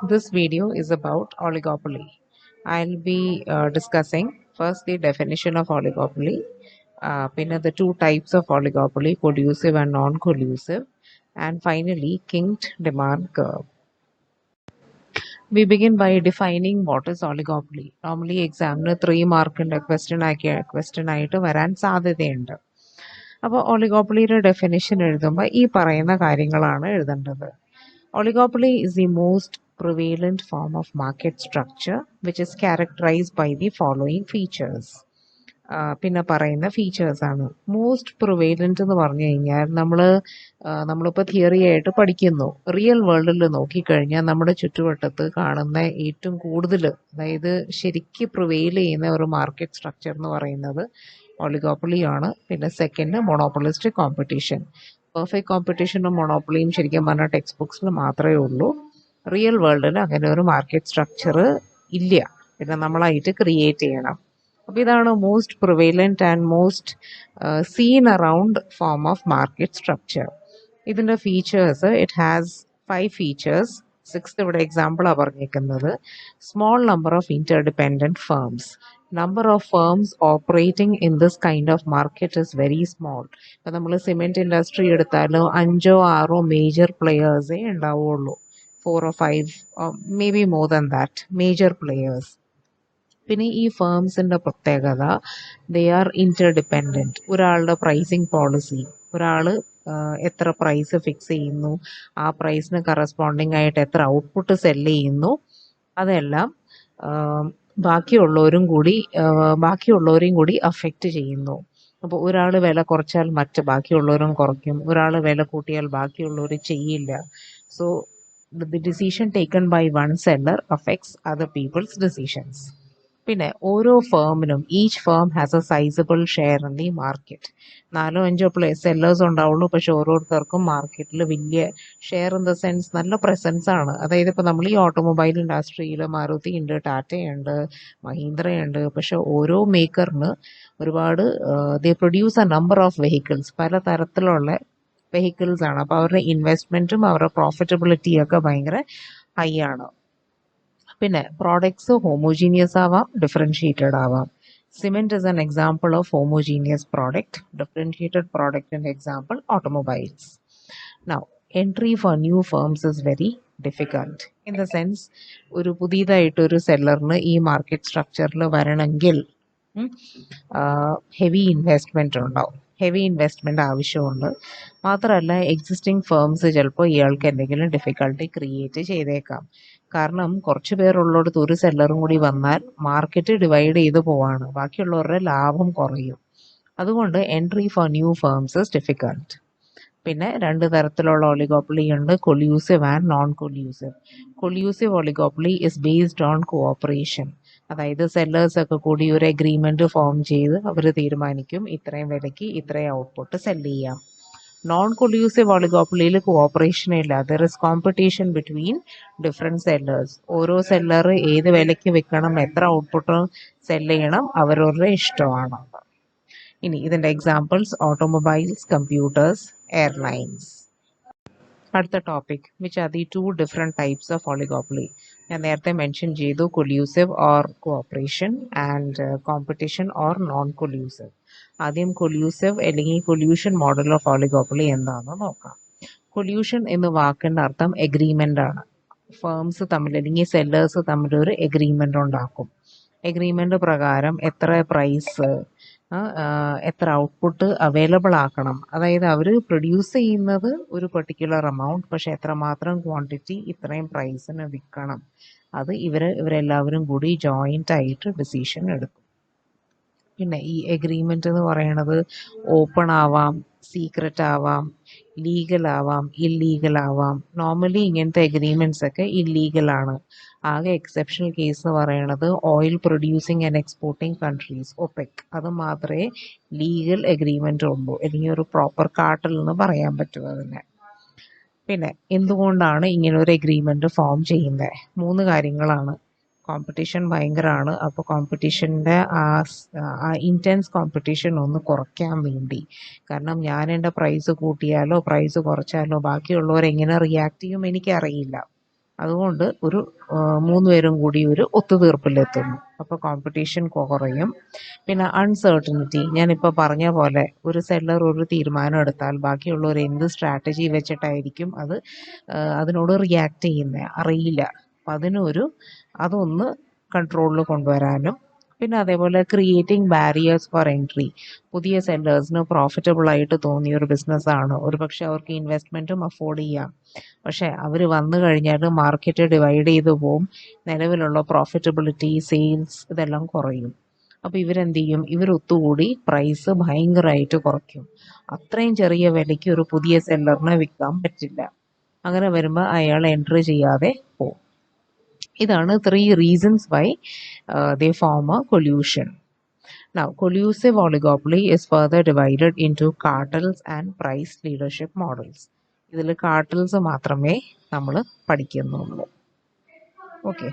This video is about oligopoly. I'll be discussing first the definition of oligopoly, the two types of oligopoly, collusive and non-collusive, and finally kinked demand curve. We begin by defining what is oligopoly. Normally examiner 3 മാർക്കിന്റെ question ആയിട്ട് വരാൻ സാധ്യതയുണ്ട്. അപ്പോൾ ഒളിഗോപ്പൊളിയുടെ definition എഴുതുമ്പോൾ ഈ പറയുന്ന കാര്യങ്ങളാണ് എഴുതേണ്ടത്. Oligopoly is the most prevalent form of market structure which is characterized by the following features. പിന്നെ പറയുന്ന ഫീച്ചേഴ്സ് ആണ്. മോസ്റ്റ് പ്രിവേലന്റ് എന്ന് പറഞ്ഞു കഴിഞ്ഞാൽ നമ്മളിപ്പോൾ തിയറി ആയിട്ട് പഠിക്കുന്നു. റിയൽ വേൾഡിൽ നോക്കിക്കഴിഞ്ഞാൽ നമ്മുടെ ചുറ്റുവട്ടത്ത് കാണുന്ന ഏറ്റവും കൂടുതൽ, അതായത് ശരിക്ക് പ്രിവെയിൽ ചെയ്യുന്ന ഒരു മാർക്കറ്റ് സ്ട്രക്ചർ എന്ന് പറയുന്നത് ഒളിഗോപ്പൊളി ആണ്. പിന്നെ സെക്കൻഡ് മൊണോപ്പൊളിസ്റ്റിക് കോമ്പറ്റീഷൻ. പെർഫെക്റ്റ് കോമ്പറ്റീഷനും മൊണോപ്പൊളിയും ശരിക്കും പറഞ്ഞാൽ ടെക്സ്റ്റ് ബുക്സിൽ മാത്രമേ ഉള്ളൂ. റിയൽ വേൾഡിൽ അങ്ങനെ ഒരു മാർക്കറ്റ് സ്ട്രക്ചർ ഇല്ല. പിന്നെ നമ്മളായിട്ട് ക്രിയേറ്റ് ചെയ്യണം. അപ്പോൾ ഇതാണ് most prevalent and most seen around form of market structure. ഇതിൻ്റെ features, it has 5 features. 6th ഇവിടെ എക്സാമ്പിളാണ് പറഞ്ഞേക്കുന്നത്. Small number of interdependent firms. Number of firms operating in this kind of market is very small. ഇപ്പം നമ്മൾ cement industry എടുത്താലോ 5 or 6 major പ്ലെയേഴ്സേ ഉണ്ടാവുള്ളൂ. 4 or 5 may be more than that major players. പിന്നെ ഈ ഫേംസിൻ്റെ പ്രത്യേകത, ദേ ആർ ഇന്റർഡിപെൻഡൻറ്റ്. ഒരാളുടെ pricing policy, ഒരാൾ എത്ര പ്രൈസ് ഫിക്സ് ചെയ്യുന്നു, ആ പ്രൈസിന് കറസ്പോണ്ടിങ് ആയിട്ട് എത്ര ഔട്ട്പുട്ട് സെല്ല് ചെയ്യുന്നു, അതെല്ലാം ബാക്കിയുള്ളവരെയും കൂടി അഫക്റ്റ് ചെയ്യുന്നു. അപ്പോൾ ഒരാൾ വില കുറച്ചാൽ ബാക്കിയുള്ളവരും കുറയ്ക്കും, ഒരാൾ വില കൂട്ടിയാൽ ബാക്കിയുള്ളവർ ചെയ്യില്ല. So the decision taken by one seller affects other people's decisions. പിന്നെ ഓരോ ഫേമിനും each firm has a sizable share in the market. 4-5 sellers ഉണ്ടാവുള്ളൂ, പക്ഷെ ഓരോരുത്തർക്കും മാർക്കറ്റിൽ വലിയ ഷെയർ ഇൻ ദ സെൻസ് നല്ല പ്രസൻസ് ആണ്. അതായത് ഇപ്പോൾ നമ്മൾ ഈ ഓട്ടോമൊബൈൽ ഇൻഡസ്ട്രിയിൽ മാരുതി ഉണ്ട്, ടാറ്റയുണ്ട്, മഹീന്ദ്രയുണ്ട്, പക്ഷെ ഓരോ മേക്കറിന് ഒരുപാട് ദേ produce A number of vehicles, പല തരത്തിലുള്ള വെഹിക്കിൾസ് ആണ്. അപ്പോൾ അവരുടെ ഇൻവെസ്റ്റ്മെൻറ്റും അവരുടെ പ്രോഫിറ്റബിലിറ്റിയും ഒക്കെ ഭയങ്കര ഹൈ ആണ്. പിന്നെ പ്രോഡക്ട്സ് ഹോമോജീനിയസ് ആവാം, ഡിഫറൻഷിയേറ്റഡ് ആവാം. Cement is an example of homogeneous product. Differentiated പ്രോഡക്റ്റിൻ്റെ example automobiles. Now entry for new firms is very difficult. In the sense, ഒരു പുതിയതായിട്ടൊരു സെല്ലറിന് ഈ മാർക്കറ്റ് സ്ട്രക്ചറിൽ വരണമെങ്കിൽ ഹെവി ഇൻവെസ്റ്റ്മെൻറ്റ് ഉണ്ടാവും, ഹെവി ഇൻവെസ്റ്റ്മെൻറ്റ് ആവശ്യമുണ്ട്. മാത്രമല്ല എക്സിസ്റ്റിംഗ് ഫേംസ് ചിലപ്പോൾ ഇയാൾക്ക് എന്തെങ്കിലും ഡിഫിക്കൽട്ടി ക്രിയേറ്റ് ചെയ്തേക്കാം. കാരണം കുറച്ച് പേരുള്ളിടത്ത് ഒരു സെല്ലറും കൂടി വന്നാൽ മാർക്കറ്റ് ഡിവൈഡ് ചെയ്ത് പോവാണ്, ബാക്കിയുള്ളവരുടെ ലാഭം കുറയും. അതുകൊണ്ട് entry for new firms is difficult. പിന്നെ 2 തരത്തിലുള്ള ഒളിഗോപ്പൊളി ഉണ്ട്, collusive and non collusive. Collusive oligopoly is based on cooperation. അതായത് സെല്ലേഴ്സ് ഒക്കെ കൂടി ഒരു എഗ്രിമെന്റ് ഫോം ചെയ്ത് അവർ തീരുമാനിക്കും ഇത്രയും വിലയ്ക്ക് ഇത്രയും ഔട്ട്പുട്ട് സെല്ല് ചെയ്യാം. നോൺ കൊല്യൂസീവ് ഒളിഗോപ്പൊളിയിൽ കോഓപ്പറേഷൻ ഇല്ല. There is competition between different sellers. ഓരോ സെല്ലർ ഏത് വിലയ്ക്ക് വിൽക്കണം, എത്ര ഔട്ട്പുട്ട് സെല്ല് ചെയ്യണം, അവരവരുടെ ഇഷ്ടമാണ്. ഇനി ഇതിൻ്റെ എക്സാമ്പിൾസ് ഓട്ടോമൊബൈൽസ്, കമ്പ്യൂട്ടേഴ്സ്, എയർലൈൻസ്. അടുത്ത topic, which are the 2 different types of oligopoly. ഞാൻ നേരത്തെ മെൻഷൻ ചെയ്തു, collusive or cooperation and competition or non collusive. ആദ്യം കൊല്യൂസീവ് അല്ലെങ്കിൽ കൊല്യൂഷൻ മോഡൽ ഓഫ് ഒളിഗോപ്പൊളി എന്താണെന്ന് നോക്കാം. കൊല്യൂഷൻ എന്ന വാക്കിൻ്റെ അർത്ഥം എഗ്രിമെൻ്റ് ആണ്. ഫേംസ് തമ്മിൽ അല്ലെങ്കിൽ സെല്ലേഴ്സ് തമ്മിൽ ഒരു എഗ്രിമെൻ്റ് ഉണ്ടാക്കും. എഗ്രിമെൻ്റ് പ്രകാരം എത്ര പ്രൈസ്, എത്ര ഔട്ട്പുട്ട് അവൈലബിൾ ആക്കണം. അതായത് അവർ പ്രൊഡ്യൂസ് ചെയ്യുന്നത് ഒരു പെർട്ടിക്കുലർ എമൗണ്ട്, പക്ഷെ എത്രമാത്രം ക്വാണ്ടിറ്റി ഇത്രയും പ്രൈസിന് വിൽക്കണം, അത് ഇവരെല്ലാവരും കൂടി ജോയിൻ്റ് ആയിട്ട് ഡിസിഷൻ എടുക്കും. പിന്നെ ഈ എഗ്രിമെൻ്റ് എന്ന് പറയണത് ഓപ്പൺ ആവാം, സീക്രട്ട് ആവാം, ലീഗൽ ആവാം, ഇല്ലീഗൽ ആവാം. നോർമലി ഇങ്ങനത്തെ എഗ്രിമെൻറ്റ്സ് ഒക്കെ ഇല്ലീഗലാണ്. ആകെ എക്സെപ്ഷണൽ കേസ് എന്ന് പറയണത് oil producing and exporting countries, OPEC, അത് മാത്രമേ ലീഗൽ എഗ്രിമെൻ്റ് ഉള്ളൂ, അല്ലെങ്കിൽ ഒരു പ്രോപ്പർ കാർട്ടൽ എന്ന് പറയാൻ പറ്റും അതിനെ. പിന്നെ എന്തുകൊണ്ടാണ് ഇങ്ങനെ ഒരു എഗ്രിമെൻ്റ് ഫോം ചെയ്യുന്നത്? 3 കാര്യങ്ങളാണ്. കോമ്പറ്റീഷൻ ഭയങ്കരമാണ്, അപ്പോൾ കോമ്പറ്റീഷൻ്റെ ആ ഇൻറ്റൻസ് കോമ്പറ്റീഷൻ ഒന്ന് കുറയ്ക്കാൻ വേണ്ടി. കാരണം ഞാൻ എൻ്റെ പ്രൈസ് കൂട്ടിയാലോ പ്രൈസ് കുറച്ചാലോ ബാക്കിയുള്ളവർ എങ്ങനെ റിയാക്ട് ചെയ്യും എനിക്കറിയില്ല. അതുകൊണ്ട് ഒരു 3 പേരും കൂടി ഒരു ഒത്തുതീർപ്പിലെത്തുന്നു. അപ്പോൾ കോമ്പറ്റീഷൻ കുറയും. പിന്നെ അൺസർട്ടനിറ്റി, ഞാനിപ്പോൾ പറഞ്ഞ പോലെ ഒരു സെല്ലർ ഒരു തീരുമാനം എടുത്താൽ ബാക്കിയുള്ളവർ എന്ത് സ്ട്രാറ്റജി വെച്ചിട്ടായിരിക്കും അതിനോട് റിയാക്ട് ചെയ്യുന്നത് അറിയില്ല. അപ്പം അതൊന്ന് കൺട്രോളിൽ കൊണ്ടുവരാനും, പിന്നെ അതേപോലെ ക്രിയേറ്റിംഗ് ബാരിയേഴ്സ് ഫോർ എൻട്രി. പുതിയ സെല്ലേഴ്സിന് പ്രോഫിറ്റബിൾ ആയിട്ട് തോന്നിയ ഒരു ബിസിനസ്സാണ്, ഒരു പക്ഷെ അവർക്ക് ഇൻവെസ്റ്റ്മെൻറ്റും അഫോർഡ് ചെയ്യാം. പക്ഷെ അവർ വന്നു കഴിഞ്ഞാൽ മാർക്കറ്റ് ഡിവൈഡ് ചെയ്തു പോവും, നിലവിലുള്ള പ്രോഫിറ്റബിലിറ്റി, സെയിൽസ് ഇതെല്ലാം കുറയും. അപ്പോൾ ഇവരെന്ത് ചെയ്യും? ഇവരൊത്തുകൂടി പ്രൈസ് ഭയങ്കരമായിട്ട് കുറയ്ക്കും. അത്രയും ചെറിയ വിലയ്ക്ക് ഒരു പുതിയ സെല്ലറിനെ വിൽക്കാൻ പറ്റില്ല. അങ്ങനെ വരുമ്പോൾ അയാൾ എൻട്രി ചെയ്യാതെ പോകും. ഇതാണ് 3 reasons why they form a collusion. Now, collusive oligopoly is further divided into cartels and price leadership models. ഇതിൽ കാർട്ടൽസ് മാത്രമേ നമ്മൾ പഠിക്കുന്നുള്ളൂ. Okay,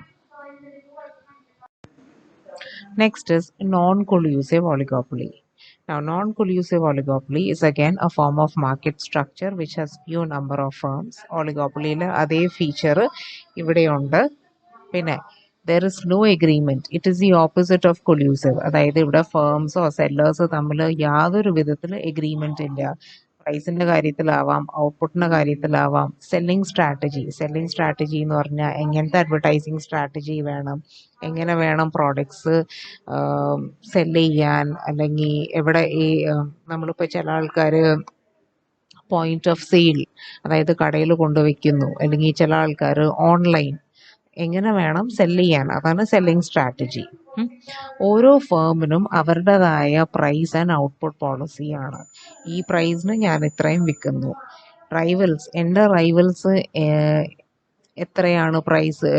next is non-collusive oligopoly. Now, non-collusive oligopoly is again a form of market structure which has few number of firms. Oligopolyയിൽ അതേ feature ഇവിടെയുണ്ട്. പിന്നെ there is no agreement. It is the opposite of collusive. അതായത് ഇവിടെ ഫേംസോ സെല്ലേഴ്സോ തമ്മിൽ യാതൊരു വിധത്തിൽ agreement ഇല്ല. പ്രൈസിന്റെ കാര്യത്തിലാവാം, ഔട്ട്പുട്ടിന്റെ കാര്യത്തിലാവാം. സെല്ലിംഗ് സ്ട്രാറ്റജി എന്ന് പറഞ്ഞാൽ എങ്ങനത്തെ അഡ്വർടൈസിങ് സ്ട്രാറ്റജി വേണം, എങ്ങനെ വേണം പ്രോഡക്ട്സ് സെല്ല് ചെയ്യാൻ, അല്ലെങ്കിൽ എവിടെ നമ്മളിപ്പോൾ ചില ആൾക്കാർ പോയിന്റ് ഓഫ് സെയിൽ, അതായത് കടയിൽ കൊണ്ടുവയ്ക്കുന്നു, അല്ലെങ്കിൽ ചില ആൾക്കാർ ഓൺലൈൻ എങ്ങനെ വേണം സെല്ല് ചെയ്യാൻ, അതാണ് സെല്ലിംഗ് സ്ട്രാറ്റജി. ഓരോ ഫേമിനും അവരുടേതായ പ്രൈസ് ആൻഡ് ഔട്ട്പുട്ട് പോളിസിയാണ്. ഈ പ്രൈസിന് ഞാൻ ഇത്രയും വിൽക്കുന്നു. എൻ്റെ റൈവൽസ് എത്രയാണ് പ്രൈസ്,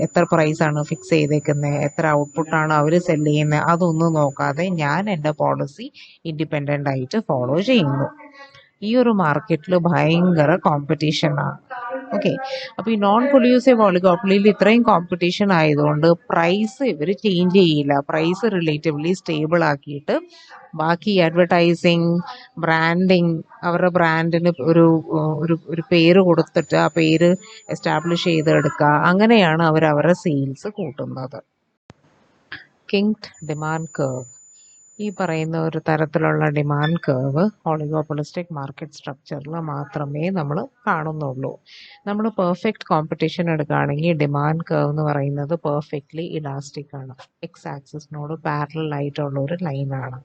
എത്ര പ്രൈസാണ് ഫിക്സ് ചെയ്തേക്കുന്നത്, എത്ര ഔട്ട്പുട്ടാണ് അവർ സെല്ല് ചെയ്യുന്നത്, അതൊന്നും നോക്കാതെ ഞാൻ എൻ്റെ പോളിസി ഇൻഡിപെൻഡൻ്റ് ആയിട്ട് ഫോളോ ചെയ്യുന്നു. ഈ ഒരു മാർക്കറ്റിൽ ഭയങ്കര കോമ്പറ്റീഷനാണ്. ഓക്കെ, അപ്പോൾ ഈ നോൺ കൊല്യൂസീവ് ഒളിഗോപ്പൊളിയിൽ ഇത്രയും കോമ്പറ്റീഷൻ ആയതുകൊണ്ട് പ്രൈസ് ഇവർ ചേഞ്ച് ചെയ്യില്ല. പ്രൈസ് റിലേറ്റീവ്ലി സ്റ്റേബിൾ ആക്കിയിട്ട് ബാക്കി അഡ്വർടൈസിങ്, ബ്രാൻഡിങ്, അവരുടെ ബ്രാൻഡിന് ഒരു പേര് കൊടുത്തിട്ട് ആ പേര് എസ്റ്റാബ്ലിഷ് ചെയ്തെടുക്കുക, അങ്ങനെയാണ് അവരുടെ സെയിൽസ് കൂട്ടുന്നത്. Kinked demand curve. ഈ പറയുന്ന ഒരു തരത്തിലുള്ള ഡിമാൻഡ് കർവ് ഒളിഗോപൊളിസ്റ്റിക് മാർക്കറ്റ് സ്ട്രക്ചറിൽ മാത്രമേ നമ്മൾ കാണുന്നുള്ളൂ. നമ്മൾ പെർഫെക്റ്റ് കോമ്പറ്റീഷൻ എടുക്കുകയാണെങ്കിൽ ഡിമാൻഡ് കർവ് എന്ന് പറയുന്നത് പെർഫെക്റ്റ്ലി ഇലാസ്റ്റിക് ആണ്, എക്സ് ആക്സിസിനോട് പാരലൽ ആയിട്ടുള്ള ഒരു ലൈനാണ്.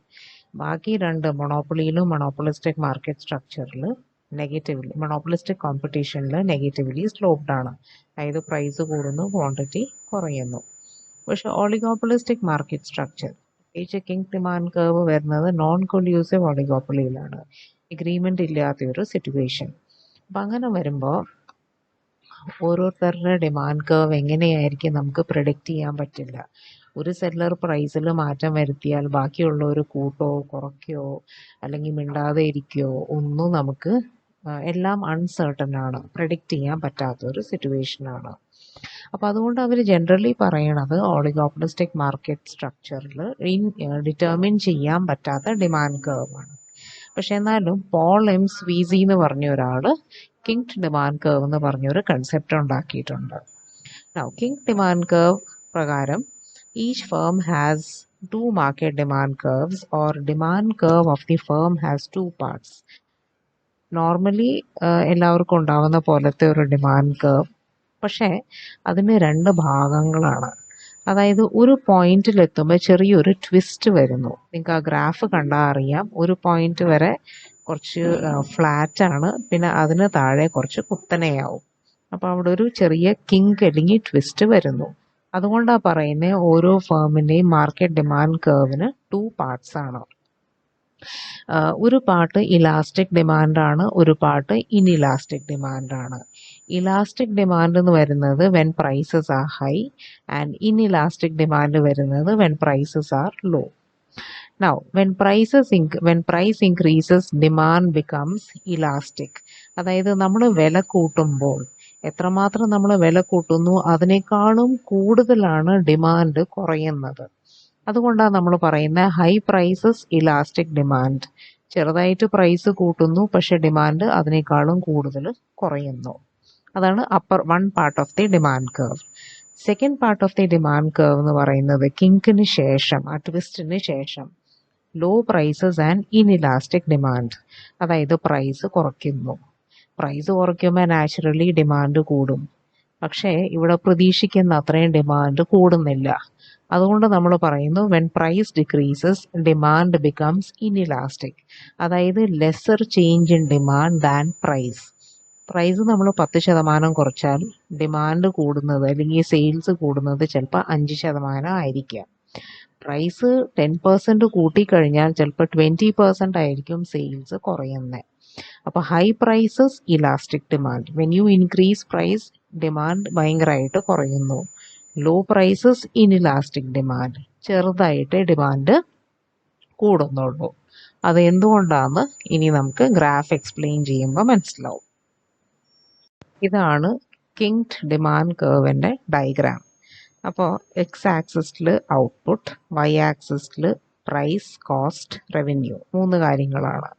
ബാക്കി രണ്ട് മൊണോപ്പൊളിസ്റ്റിക് മാർക്കറ്റ് സ്ട്രക്ചറിൽ മൊണോപ്പൊളിസ്റ്റിക് കോമ്പറ്റീഷനിൽ നെഗറ്റീവ്ലി സ്ലോപ്ഡ് ആണ്, അതായത് പ്രൈസ് കൂടുന്നു, ക്വാണ്ടിറ്റി കുറയുന്നു. പക്ഷെ oligopolistic market structure, kink demand curve വരുന്നത് നോൺ കൊല്യൂസീവ് ഒളിഗോപ്പൊളിയിലാണ്, എഗ്രീമെന്റ് ഇല്ലാത്തൊരു സിറ്റുവേഷൻ. അപ്പം അങ്ങനെ വരുമ്പോൾ ഓരോരുത്തരുടെ ഡിമാൻഡ് കർവ് എങ്ങനെയായിരിക്കും നമുക്ക് പ്രെഡിക്റ്റ് ചെയ്യാൻ പറ്റില്ല. ഒരു സെല്ലർ പ്രൈസിൽ മാറ്റം വരുത്തിയാൽ ബാക്കിയുള്ളവർ കൂട്ടോ കുറയ്ക്കോ അല്ലെങ്കിൽ മിണ്ടാതെ ഇരിക്കുകയോ ഒന്നും നമുക്ക് എല്ലാം അൺസർട്ടൻ ആണ്, പ്രെഡിക്റ്റ് ചെയ്യാൻ പറ്റാത്തൊരു സിറ്റുവേഷനാണ്. അപ്പോൾ അതുകൊണ്ട് അവർ ജനറലി പറയണത് ഒളിഗോപൊളിസ്റ്റിക് മാർക്കറ്റ് സ്ട്രക്ചറിൽ ഡിറ്റർമിൻ ചെയ്യാൻ പറ്റാത്ത ഡിമാൻഡ് കർവാണ്. പക്ഷെ എന്നാലും പോൾ എം സ്വീസി എന്ന് പറഞ്ഞ ഒരാൾ കിങ്ഡ് ഡിമാൻഡ് കർവ് എന്ന് പറഞ്ഞൊരു കൺസെപ്റ്റ് ഉണ്ടാക്കിയിട്ടുണ്ട്. കിങ് ഡിമാൻഡ് കർവ് പ്രകാരം each firm has two market demand curves, or demand curve of the firm has two parts. Normally എല്ലാവർക്കും ഉണ്ടാവുന്ന പോലത്തെ ഒരു ഡിമാൻഡ് കർവ്, പക്ഷേ അതിന് രണ്ട് ഭാഗങ്ങളാണ്. അതായത് ഒരു പോയിന്റിലെത്തുമ്പോൾ ചെറിയൊരു ട്വിസ്റ്റ് വരുന്നു. നിങ്ങൾക്ക് ആ ഗ്രാഫ് കണ്ടാൽ അറിയാം, ഒരു പോയിന്റ് വരെ കുറച്ച് ഫ്ലാറ്റാണ്, പിന്നെ അതിന് താഴെ കുറച്ച് കുത്തനെയാവും. അപ്പോൾ അവിടെ ഒരു ചെറിയ കിങ്ക് അല്ലെങ്കിൽ ട്വിസ്റ്റ് വരുന്നു. അതുകൊണ്ടാണ് പറയുന്നത് ഓരോ ഫേമിൻ്റെയും മാർക്കറ്റ് ഡിമാൻഡ് കർവിന് 2 പാർട്സ് ആണ്. ഒരു പാർട്ട് ഇലാസ്റ്റിക് ഡിമാൻഡാണ്, ഒരു പാർട്ട് ഇൻഇലാസ്റ്റിക് ഡിമാൻഡാണ്. ഇലാസ്റ്റിക് ഡിമാൻഡ് എന്ന് വരുന്നത് when prices are high, and inelastic demand വരുന്നത് when prices are low. Now, when price increases, demand becomes elastic. അതായത് നമ്മൾ വില കൂട്ടുമ്പോൾ എത്രമാത്രം നമ്മൾ വില കൂട്ടുന്നു അതിനേക്കാളും കൂടുതലാണ് ഡിമാൻഡ് കുറയുന്നത്. അതുകൊണ്ടാണ് നമ്മൾ പറയുന്നത് ഹൈ പ്രൈസസ് ഇലാസ്റ്റിക് ഡിമാൻഡ്. ചെറുതായിട്ട് പ്രൈസ് കൂട്ടുന്നു, പക്ഷെ ഡിമാൻഡ് അതിനേക്കാളും കൂടുതൽ കുറയുന്നു. അതാണ് one part of the demand curve. Second part of the demand curve എന്ന് പറയുന്നത് കിങ്കിന് ശേഷം, ആ ട്വിസ്റ്റിന് ശേഷം low prices and inelastic demand. അതായത് പ്രൈസ് കുറയ്ക്കുന്നു. പ്രൈസ് കുറയ്ക്കുമ്പോൾ നാച്ചുറലി ഡിമാൻഡ് കൂടും. പക്ഷേ ഇവിടെ പ്രതീക്ഷിക്കുന്ന അത്രയും ഡിമാൻഡ് കൂടുന്നില്ല. അതുകൊണ്ട് നമ്മൾ പറയുന്നു when price decreases demand becomes inelastic. അതായത് lesser change in demand than price. Price നമ്മൾ 10% കുറച്ചാൽ ഡിമാൻഡ് കൂടുന്നത് അല്ലെങ്കിൽ സെയിൽസ് കൂടുന്നത് ചിലപ്പോൾ 5% ആയിരിക്കാം. പ്രൈസ് 10% കൂട്ടിക്കഴിഞ്ഞാൽ ചിലപ്പോൾ 20% ആയിരിക്കും സെയിൽസ് കുറയുന്നത്. അപ്പോൾ high prices elastic demand. When you increase price demand ഭയങ്കരമായിട്ട് കുറയുന്നു. ലോ പ്രൈസസ് ഇൻഇലാസ്റ്റിക് ഡിമാൻഡ്, ചെറുതായിട്ട് ഡിമാൻഡ് കൂടുന്നുള്ളൂ. അത് എന്തുകൊണ്ടാണെന്ന് ഇനി നമുക്ക് ഗ്രാഫ് എക്സ്പ്ലെയിൻ ചെയ്യുമ്പോൾ മനസ്സിലാവും. ഇതാണ് കിങ്ഡ് ഡിമാൻഡ് കർവിൻ്റെ ഡയഗ്രാം. അപ്പോൾ എക്സ് ആക്സിസിൽ ഔട്ട്പുട്ട്, വൈ ആക്സിസിൽ പ്രൈസ്, കോസ്റ്റ്, റവന്യൂ, 3 കാര്യങ്ങളാണ്.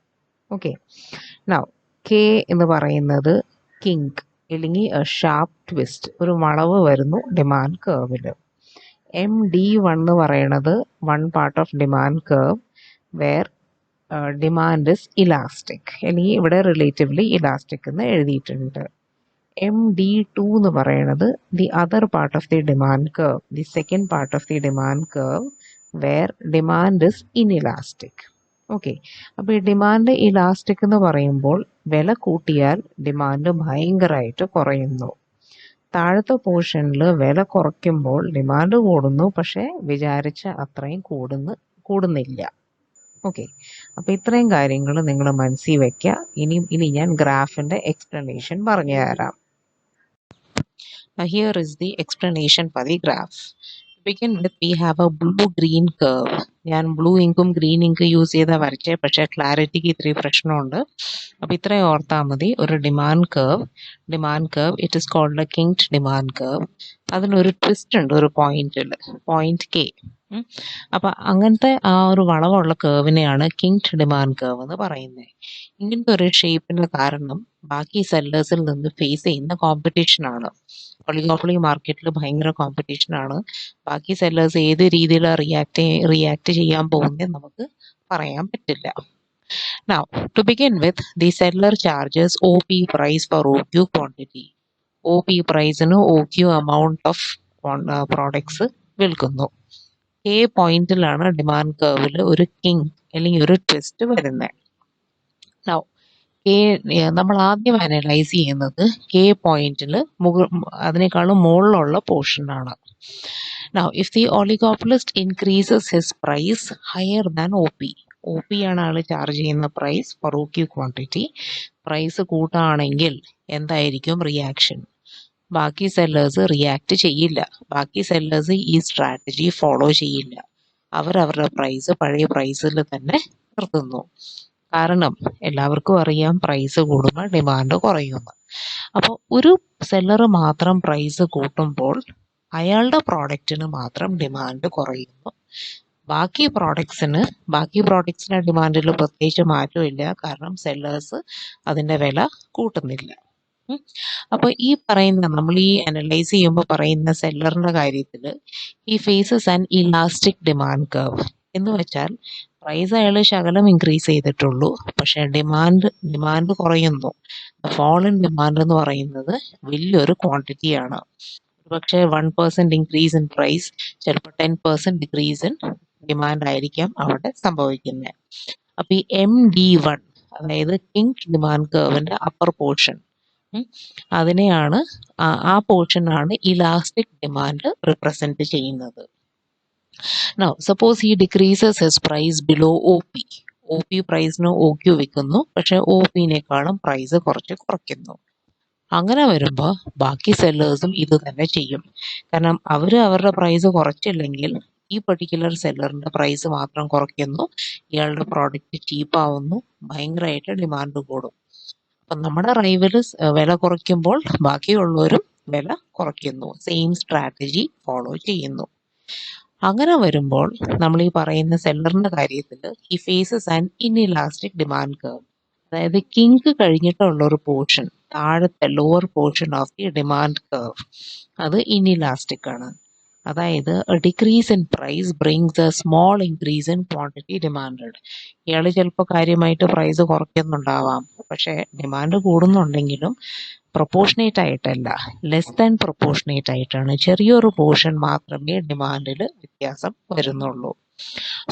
ഓക്കെ. നൗ കെ എന്ന് പറയുന്നത് കിങ്ക് അല്ലെങ്കിൽ ഷാർപ്പ് ട്വിസ്റ്റ്, ഒരു വളവ് വരുന്നു ഡിമാൻഡ് കർവിൽ. MD1 എന്ന് പറയുന്നത് one part of demand curve where demand is elastic, അല്ലെങ്കിൽ ഇവിടെ റിലേറ്റീവ്ലി ഇലാസ്റ്റിക് എന്ന് എഴുതിയിട്ടുണ്ട്. MD2 എന്ന് പറയുന്നത് the other part of the demand curve, the second part of the demand curve where demand is inelastic. Okay. അപ്പോൾ ഈ demand elastic എന്ന് പറയുമ്പോൾ വില കൂട്ടിയാൽ ഡിമാൻഡ് ഭയങ്കരമായിട്ട് കുറയുന്നു. താഴത്തെ പോർഷനിൽ വില കുറയ്ക്കുമ്പോൾ ഡിമാൻഡ് കൂടുന്നു, പക്ഷേ വിചാരിച്ച അത്രയും കൂടുന്നില്ല. ഓക്കെ. അപ്പോൾ ഇത്രയും കാര്യങ്ങൾ നിങ്ങൾ മനസ്സിൽ വയ്ക്കുക. ഇനി ഞാൻ ഗ്രാഫിൻ്റെ എക്സ്പ്ലനേഷൻ പറഞ്ഞു തരാം. Here is the explanation for the graph. To begin with, we have a blue-green curve. ഞാൻ ബ്ലൂ ഇങ്കും ഗ്രീൻ ഇങ്കും യൂസ് ചെയ്താൽ വരച്ചേ, പക്ഷേ ക്ലാരിറ്റിക്ക് ഇത്തിരി പ്രശ്നമുണ്ട്. അപ്പോൾ ഇത്രയും ഓർത്താൽ മതി. ഒരു demand curve it is called a kinked demand curve. അതിനൊരു ട്വിസ്റ്റ് ഉണ്ട് ഒരു പോയിന്റ് കെ. അപ്പം അങ്ങനത്തെ ആ ഒരു വളവുള്ള കർവിനെയാണ് കിങ്ഡ് ഡിമാൻഡ് കർവ് എന്ന് പറയുന്നത്. ഇങ്ങനത്തെ ഒരു ഷേപ്പിന് കാരണം ബാക്കി സെല്ലേഴ്സിൽ നിന്ന് ഫേസ് ചെയ്യുന്ന കോമ്പറ്റീഷനാണ്. ഒളിഗോപ്പൊളി മാർക്കറ്റിൽ ഭയങ്കര കോമ്പറ്റീഷനാണ്. ബാക്കി സെല്ലേഴ്സ് ഏത് രീതിയിലാണ് റിയാക്ട് ചെയ്യാൻ പോകുന്നത് നമുക്ക് പറയാൻ പറ്റില്ല. Now, to begin with, the seller charges OP price for OQ quantity. OP price ന് OQ amount of products വിൽക്കുന്നു. K പോയിന്റിലാണ് ഡിമാൻഡ് കർവിൽ ഒരു കിങ് അല്ലെങ്കിൽ ഒരു ട്വിസ്റ്റ് വരുന്നത്. Now, നമ്മൾ ആദ്യം അനലൈസ് ചെയ്യുന്നത് കെ പോയിന്റിൽ അതിനേക്കാളും മുകളിലുള്ള പോർഷനാണ്. Now, if the oligopolist increases his price higher than OP, OP ആണ് ആൾ ചാർജ് ചെയ്യുന്ന price for OQ quantity, price കൂട്ടാണെങ്കിൽ എന്തായിരിക്കും റിയാക്ഷൻ? ബാക്കി സെല്ലേഴ്സ് റിയാക്ട് ചെയ്യില്ല. ബാക്കി സെല്ലേഴ്സ് ഈ സ്ട്രാറ്റജി ഫോളോ ചെയ്യില്ല. അവരവരുടെ പ്രൈസ് പഴയ പ്രൈസിൽ തന്നെ നിർത്തുന്നു. കാരണം എല്ലാവർക്കും അറിയാം പ്രൈസ് കൂടുമ്പോൾ ഡിമാൻഡ് കുറയുന്നു. അപ്പോൾ ഒരു സെല്ലർ മാത്രം പ്രൈസ് കൂട്ടുമ്പോൾ അയാളുടെ പ്രോഡക്റ്റിന് മാത്രം ഡിമാൻഡ് കുറയുന്നു. ബാക്കി പ്രോഡക്ട്സിന്റെ ഡിമാൻഡിൽ പ്രത്യേകിച്ച് മാറ്റമില്ല, കാരണം സെല്ലേഴ്സ് അതിൻ്റെ വില കൂട്ടുന്നില്ല. അപ്പോൾ നമ്മൾ ഈ അനലൈസ് ചെയ്യുമ്പോൾ പറയുന്ന സെല്ലറിന്റെ കാര്യത്തിൽ ഈ phases and elastic demand curve എന്ന് വെച്ചാൽ പ്രൈസ് അയാൾ ശകലം ഇൻക്രീസ് ചെയ്തിട്ടുള്ളൂ, പക്ഷേ ഡിമാൻഡ് കുറയുന്നു. ഫോൾ ഇൻ ഡിമാൻഡ് എന്ന് പറയുന്നത് വലിയൊരു ക്വാണ്ടിറ്റിയാണ്. പക്ഷേ 1% ഇൻക്രീസ് ഇൻ പ്രൈസ്, ചിലപ്പോൾ 10% ഡിക്രീസ് ഇൻ ഡിമാൻഡ് ആയിരിക്കാം അവിടെ സംഭവിക്കുന്നത്. അപ്പോൾ ഈ MD1 അതായത് കിങ് ഡിമാൻഡ് കർവിന്റെ അപ്പർ പോർഷൻ, അതിനെയാണ് ആ പോർഷനാണ് ഇലാസ്റ്റിക് ഡിമാൻഡ് റിപ്രസെന്റ് ചെയ്യുന്നത്. Now, suppose he decreases his price below OP. OP പ്രൈസിന് OQ വിൽക്കുന്നു, പക്ഷെ OP-നേക്കാളും പ്രൈസ് കുറയ്ക്കുന്നു. അങ്ങനെ വരുമ്പോൾ ബാക്കി സെല്ലേഴ്സും ഇത് തന്നെ ചെയ്യും. കാരണം അവരുടെ പ്രൈസ് കുറച്ചില്ലെങ്കിൽ ഈ പെർട്ടിക്കുലർ സെല്ലറിന്റെ പ്രൈസ് മാത്രം കുറയ്ക്കുന്നു, ഇയാളുടെ പ്രോഡക്റ്റ് ചീപ്പാവുന്നു, ഭയങ്കരമായിട്ട് ഡിമാൻഡ് കൂടും. അപ്പം നമ്മുടെ റൈവല് വില കുറയ്ക്കുമ്പോൾ ബാക്കിയുള്ളവരും വില കുറയ്ക്കുന്നു, സെയിം സ്ട്രാറ്റജി ഫോളോ ചെയ്യുന്നു. അങ്ങനെ വരുമ്പോൾ നമ്മൾ ഈ പറയുന്ന സെല്ലറിന്റെ കാര്യത്തിൽ ഈ phases and inelastic demand curve, അതായത് കിങ്ക് കഴിഞ്ഞിട്ടുള്ള ഒരു പോർഷൻ, താഴത്തെ lower portion of the demand curve അത് ഇൻഇലാസ്റ്റിക് ആണ്. അതായത് decrease in price brings a small increase in quantity demanded. ഇയാൾ ചിലപ്പോൾ കാര്യമായിട്ട് പ്രൈസ് കുറയ്ക്കുന്നുണ്ടാവാം, പക്ഷേ ഡിമാൻഡ് കൂടുന്നുണ്ടെങ്കിലും പ്രൊപ്പോർഷനേറ്റ് ആയിട്ടല്ല, ലെസ് ദാൻ പ്രൊപ്പോർഷനേറ്റ് ആയിട്ടാണ്. ചെറിയൊരു പോർഷൻ മാത്രമേ ഡിമാൻഡിൽ വ്യത്യാസം വരുന്നുള്ളൂ.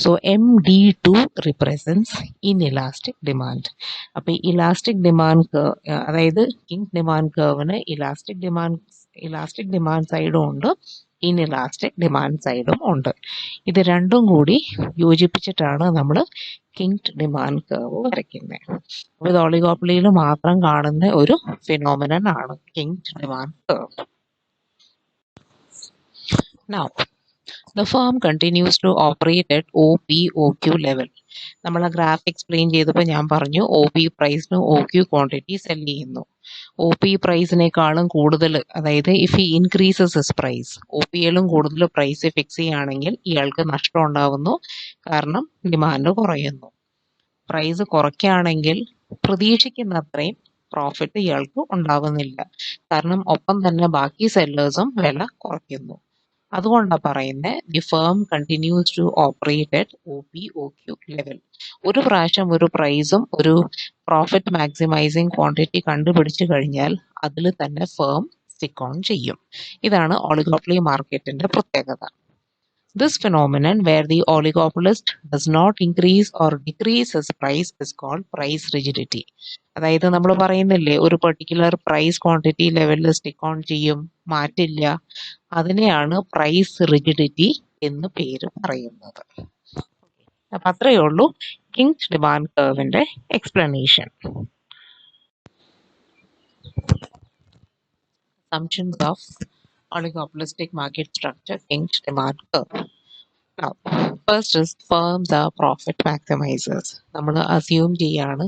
So MD2 represents inelastic demand. അപ്പോൾ ഇലാസ്റ്റിക് ഡിമാൻഡ് അതായത് കിങ് ഡിമാൻഡ് കർവിന് ഇലാസ്റ്റിക് ഡിമാൻഡ് സൈഡും ഉണ്ട്, ഇൻഇലാസ്റ്റിക് ഡിമാൻഡ് സൈഡും ഉണ്ട്. ഇത് രണ്ടും കൂടി യോജിപ്പിച്ചിട്ടാണ് നമ്മൾ കിങ്ഡ് ഡിമാൻഡ് കർവ് വരയ്ക്കുന്നത്. അപ്പോൾ ഇത് ഒളിഗോപ്പൊളിയിൽ മാത്രം കാണുന്ന ഒരു ഫിനോമിനൻ ആണ് kinked demand curve. Now, the firm continues to operate at OP/OQ level. നമ്മൾ ആ ഗ്രാഫ് എക്സ്പ്ലെയിൻ ചെയ്തപ്പോൾ ഞാൻ പറഞ്ഞു OP പ്രൈസിന് OQ ക്വാണ്ടിറ്റി സെല് ചെയ്യുന്നു. OP പ്രൈസിനേക്കാളും കൂടുതൽ, അതായത് ഇഫ് ഈ ഇൻക്രീസസ് ഇസ് പ്രൈസ്, OPയിലും കൂടുതൽ പ്രൈസ് ഫിക്സ് ചെയ്യുകയാണെങ്കിൽ ഇയാൾക്ക് നഷ്ടം ഉണ്ടാവുന്നു, കാരണം ഡിമാൻഡ് കുറയുന്നു. പ്രൈസ് കുറയ്ക്കുകയാണെങ്കിൽ പ്രതീക്ഷിക്കുന്ന അത്രയും പ്രോഫിറ്റ് ഇയാൾക്ക് ഉണ്ടാവുന്നില്ല, കാരണം ഒപ്പം തന്നെ ബാക്കി സെല്ലേഴ്സും വില കുറയ്ക്കുന്നു. അതുകൊണ്ടാണ് പറയുന്നത് the firm continues to operate at OP/OQ level. ഒരു പ്രാവശ്യം ഒരു പ്രൈസും ഒരു പ്രോഫിറ്റ് മാക്സിമൈസിങ് ക്വാണ്ടിറ്റി കണ്ടുപിടിച്ചു കഴിഞ്ഞാൽ അതിൽ തന്നെ ഫേം സ്റ്റിക്ക് ഓൺ ചെയ്യും. ഇതാണ് ഒളിഗോപ്പൊളി മാർക്കറ്റിന്റെ പ്രത്യേകത. This phenomenon, where the oligopolist does not increase or decrease his price, is called price rigidity. അതായത് നമ്മൾ പറയുന്നില്ലേ, ഒരു പെർട്ടിക്കുലർ പ്രൈസ് ക്വാണ്ടിറ്റി ലെവലിൽ സ്റ്റിക്ക് ഓൺ ചെയ്യും, മാറ്റില്ല, അതിനെയാണ് പ്രൈസ് റിജിഡിറ്റി എന്ന് പേര് പറയുന്നത്. അപ്പം അത്രയേ ഉള്ളൂ കിങ്ഡ് ഡിമാൻഡ് കർവിന്റെ explanation. Assumptions of oligopolistic market structure, King's demand curve. Now, first is firms are profit maximizers. നമ്മൾ അസ്യൂം ചെയ്യാണ്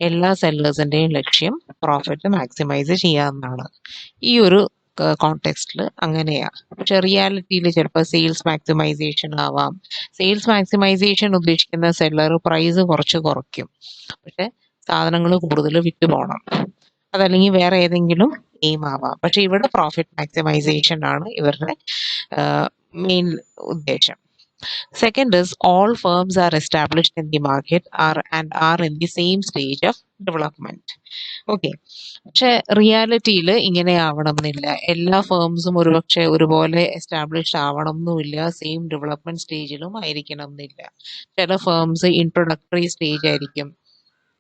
എല്ലാ സെല്ലേഴ്സിന്റെയും ലക്ഷ്യം പ്രോഫിറ്റ് മാക്സിമൈസ് ചെയ്യാമെന്നാണ്. ഈ ഒരു കോണ്ടെക്സ്റ്റിൽ അങ്ങനെയാ. പക്ഷെ റിയാലിറ്റിയിൽ ചിലപ്പോൾ സെയിൽസ് മാക്സിമൈസേഷൻ ആവാം. സെയിൽസ് മാക്സിമൈസേഷൻ ഉദ്ദേശിക്കുന്ന സെല്ലർ പ്രൈസ് കുറച്ച് കുറയ്ക്കും, പക്ഷെ സാധനങ്ങൾ കൂടുതൽ വിറ്റ് പോകണം. അതല്ലെങ്കിൽ വേറെ ഏതെങ്കിലും എയിം ആവാം. പക്ഷെ ഇവിടെ പ്രോഫിറ്റ് മാക്സിമൈസേഷൻ ആണ് ഇവരുടെ മെയിൻ ഉദ്ദേശം. Second is all firms are established in the market are in the same stage of development. Okay, പക്ഷെ റിയാലിറ്റിയിൽ ഇങ്ങനെ ആവണം എന്നില്ല. എല്ലാ ഫേംസും ഒരുപക്ഷെ ഒരുപോലെ എസ്റ്റാബ്ലിഷ്ഡ് ആവണം എന്നുമില്ല, സെയിം ഡെവലപ്മെന്റ് സ്റ്റേജിലും ആയിരിക്കണം എന്നില്ല. ചില ഫേംസ് ഇൻട്രൊഡക്ടറി സ്റ്റേജ് ആയിരിക്കും,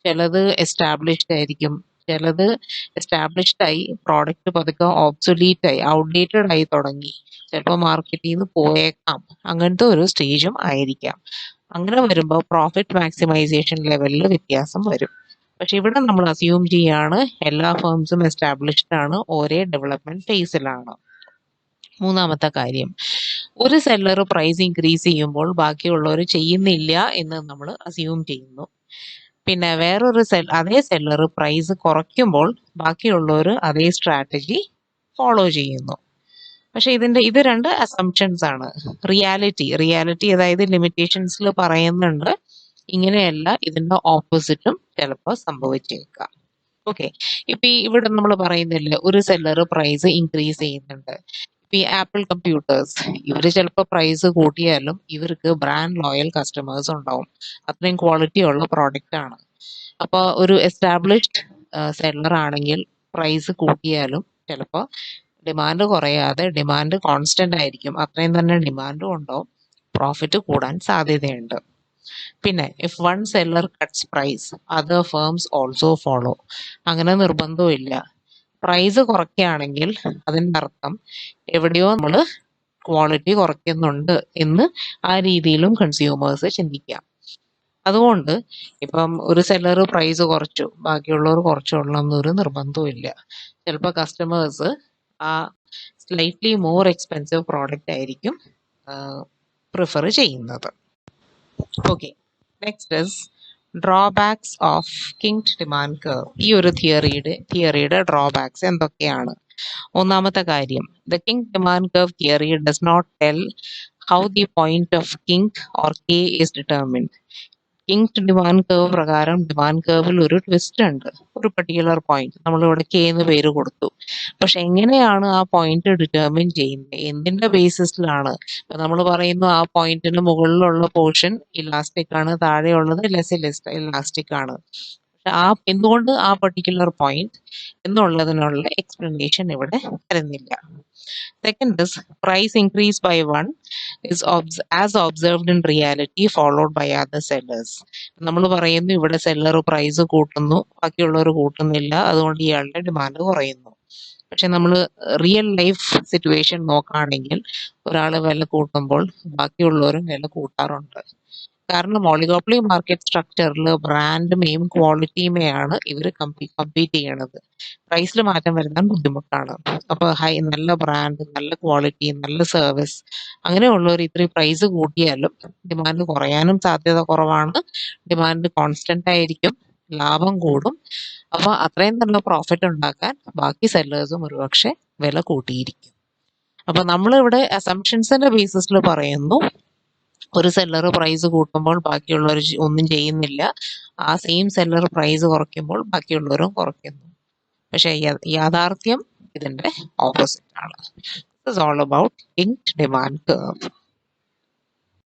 ചിലത് എസ്റ്റാബ്ലിഷ്ഡ് ആയിരിക്കും, ചിലത് എസ്റ്റാബ്ലിഷ്ഡ് ആയി പ്രോഡക്റ്റ് പതുക്കെ ഓബ്സൊലീറ്റ് ആയി ഔട്ട്ഡേറ്റഡ് ആയി തുടങ്ങി, ചിലപ്പോൾ മാർക്കറ്റിൽ നിന്ന് പോയേക്കാം, അങ്ങനത്തെ ഒരു സ്റ്റേജും ആയിരിക്കാം. അങ്ങനെ വരുമ്പോൾ പ്രോഫിറ്റ് മാക്സിമൈസേഷൻ ലെവലിൽ വ്യത്യാസം വരും. പക്ഷെ ഇവിടെ നമ്മൾ അസ്യൂം ചെയ്യാണ് എല്ലാ ഫേംസും എസ്റ്റാബ്ലിഷ്ഡ് ആണ്, ഒരേ ഡെവലപ്മെന്റ് ഫേസിലാണ്. മൂന്നാമത്തെ കാര്യം, ഒരു സെല്ലർ പ്രൈസ് ഇൻക്രീസ് ചെയ്യുമ്പോൾ ബാക്കിയുള്ളവർ ചെയ്യുന്നില്ല എന്ന് നമ്മൾ അസ്യൂം ചെയ്യുന്നു. പിന്നെ വേറൊരു അതേ സെല്ലർ പ്രൈസ് കുറയ്ക്കുമ്പോൾ ബാക്കിയുള്ളവർ അതേ സ്ട്രാറ്റജി ഫോളോ ചെയ്യുന്നു. പക്ഷെ ഇത് രണ്ട് അസംപ്ഷൻസ് ആണ്. റിയാലിറ്റി അതായത് ലിമിറ്റേഷൻസിൽ പറയുന്നുണ്ട് ഇങ്ങനെയല്ല, ഇതിന്റെ ഓപ്പോസിറ്റും ചിലപ്പോൾ സംഭവിച്ചേക്കാം. ഓക്കെ, ഇപ്പൊ ഇവിടെ നമ്മൾ പറയുന്നില്ല ഒരു സെല്ലർ പ്രൈസ് ഇൻക്രീസ് ചെയ്യുന്നുണ്ട്. ഇപ്പൊ ഈ ആപ്പിൾ കമ്പ്യൂട്ടേഴ്സ്, ഇവര് ചിലപ്പോൾ പ്രൈസ് കൂട്ടിയാലും ഇവർക്ക് ബ്രാൻഡ് ലോയൽ കസ്റ്റമേഴ്സ് ഉണ്ടാവും, അത്രയും ക്വാളിറ്റി ഉള്ള പ്രോഡക്റ്റ് ആണ്. അപ്പോൾ ഒരു എസ്റ്റാബ്ലിഷ്ഡ് സെല്ലർ ആണെങ്കിൽ പ്രൈസ് കൂട്ടിയാലും ചിലപ്പോൾ ഡിമാൻഡ് കുറയാതെ ഡിമാൻഡ് കോൺസ്റ്റന്റ് ആയിരിക്കും, അത്രയും തന്നെ ഡിമാൻഡും ഉണ്ടാവും, പ്രോഫിറ്റ് കൂടാൻ സാധ്യതയുണ്ട്. പിന്നെ if one seller cuts price other firms also follow, അങ്ങനെ നിർബന്ധമില്ല. പ്രൈസ് കുറയ്ക്കുകയാണെങ്കിൽ അതിൻ്റെ അർത്ഥം എവിടെയോ നമ്മൾ ക്വാളിറ്റി കുറയ്ക്കുന്നുണ്ട് എന്ന് ആ രീതിയിലും കൺസ്യൂമേഴ്സ് ചിന്തിക്കാം. അതുകൊണ്ട് ഇപ്പം ഒരു സെല്ലർ പ്രൈസ് കുറച്ചു, ബാക്കിയുള്ളവർ കുറച്ചുള്ളൂ എന്നൊരു നിർബന്ധവും ഇല്ല. ചിലപ്പോൾ കസ്റ്റമേഴ്സ് ആ സ്ലൈറ്റ്ലി മോർ എക്സ്പെൻസീവ് പ്രോഡക്റ്റ് ആയിരിക്കും പ്രിഫർ ചെയ്യുന്നത്. Okay, next is drawbacks of kinked demand curve. ഈ ഒരു തിയറിയുടെ ഡ്രോബാക്സ് എന്തൊക്കെയാണ്? ഒന്നാമത്തെ കാര്യം, the kink demand curve theory does not tell how the point of kink or K is determined. Kinked demand curve പ്രകാരം demand കർവിൽ ഒരു ട്വിസ്റ്റ് ഉണ്ട്. ഒരു പർട്ടിക്കുലർ പോയിന്റ് നമ്മളിവിടെ കെ എന്ന് പേര് കൊടുത്തു. പക്ഷെ എങ്ങനെയാണ് ആ പോയിന്റ് ഡിറ്റർമിൻ ചെയ്യുന്നത്, എന്തിന്റെ ബേസിസിലാണ്? നമ്മൾ പറയുന്നു ആ പോയിന്റിന് മുകളിലുള്ള പോർഷൻ ഇലാസ്റ്റിക് ആണ്, താഴെയുള്ളത് ലെസ് ഇലാസ്റ്റിക് ആണ്. എന്തുകൊണ്ട് ആ പർട്ടിക്കുലർ പോയിന്റ് എന്നുള്ളതിനുള്ള എക്സ്പ്ലനേഷൻ ഇവിടെ തരുന്നില്ല. Second is price increase by one is as observed in reality followed by other sellers. നമ്മൾ പറയുന്നു ഇവിടെ സെല്ലർ പ്രൈസ് കൂട്ടുന്നു, ബാക്കിയുള്ളവർ കൂട്ടുന്നില്ല, അതുകൊണ്ട് ഇയാളുടെ ഡിമാൻഡ് കുറയുന്നു. പക്ഷെ നമ്മൾ റിയൽ ലൈഫ് സിറ്റുവേഷൻ നോക്കുകയാണെങ്കിൽ ഒരാൾ വില കൂട്ടുമ്പോൾ ബാക്കിയുള്ളവരും വില കൂട്ടാറുണ്ട്. കാരണം ഒളിഗോപ്പൊളി മാർക്കറ്റ് സ്ട്രക്ചറിൽ ബ്രാൻഡുമേയും ക്വാളിറ്റിയുമെയാണ് ഇവർ കമ്പീറ്റ് ചെയ്യണത്. പ്രൈസിൽ മാറ്റം വരുത്താൻ ബുദ്ധിമുട്ടാണ്. അപ്പോൾ നല്ല ബ്രാൻഡ്, നല്ല ക്വാളിറ്റി, നല്ല സർവീസ് അങ്ങനെയുള്ളവർ ഇത്രയും പ്രൈസ് കൂട്ടിയാലും ഡിമാൻഡ് കുറയാനും സാധ്യത കുറവാണ്. ഡിമാൻഡ് കോൺസ്റ്റന്റ് ആയിരിക്കും, ലാഭം കൂടും. അപ്പോൾ അത്രയും നല്ല പ്രോഫിറ്റ് ഉണ്ടാക്കാൻ ബാക്കി സെല്ലേഴ്സും ഒരുപക്ഷെ വില കൂട്ടിയിരിക്കും. അപ്പൊ നമ്മളിവിടെ അസംഷൻസിന്റെ ബേസിസിൽ പറയുന്നു, ഒരു സെല്ലർ പ്രൈസ് കൂട്ടുമ്പോൾ ബാക്കിയുള്ളവർ ഒന്നും ചെയ്യുന്നില്ല, ആ സെയിം സെല്ലർ പ്രൈസ് കുറയ്ക്കുമ്പോൾ ബാക്കിയുള്ളവരും കുറയ്ക്കുന്നു. പക്ഷെ യാഥാർത്ഥ്യം ഇതിന്റെ ഓപ്പോസിറ്റ് ആണ്. This is all about kinked demand curve.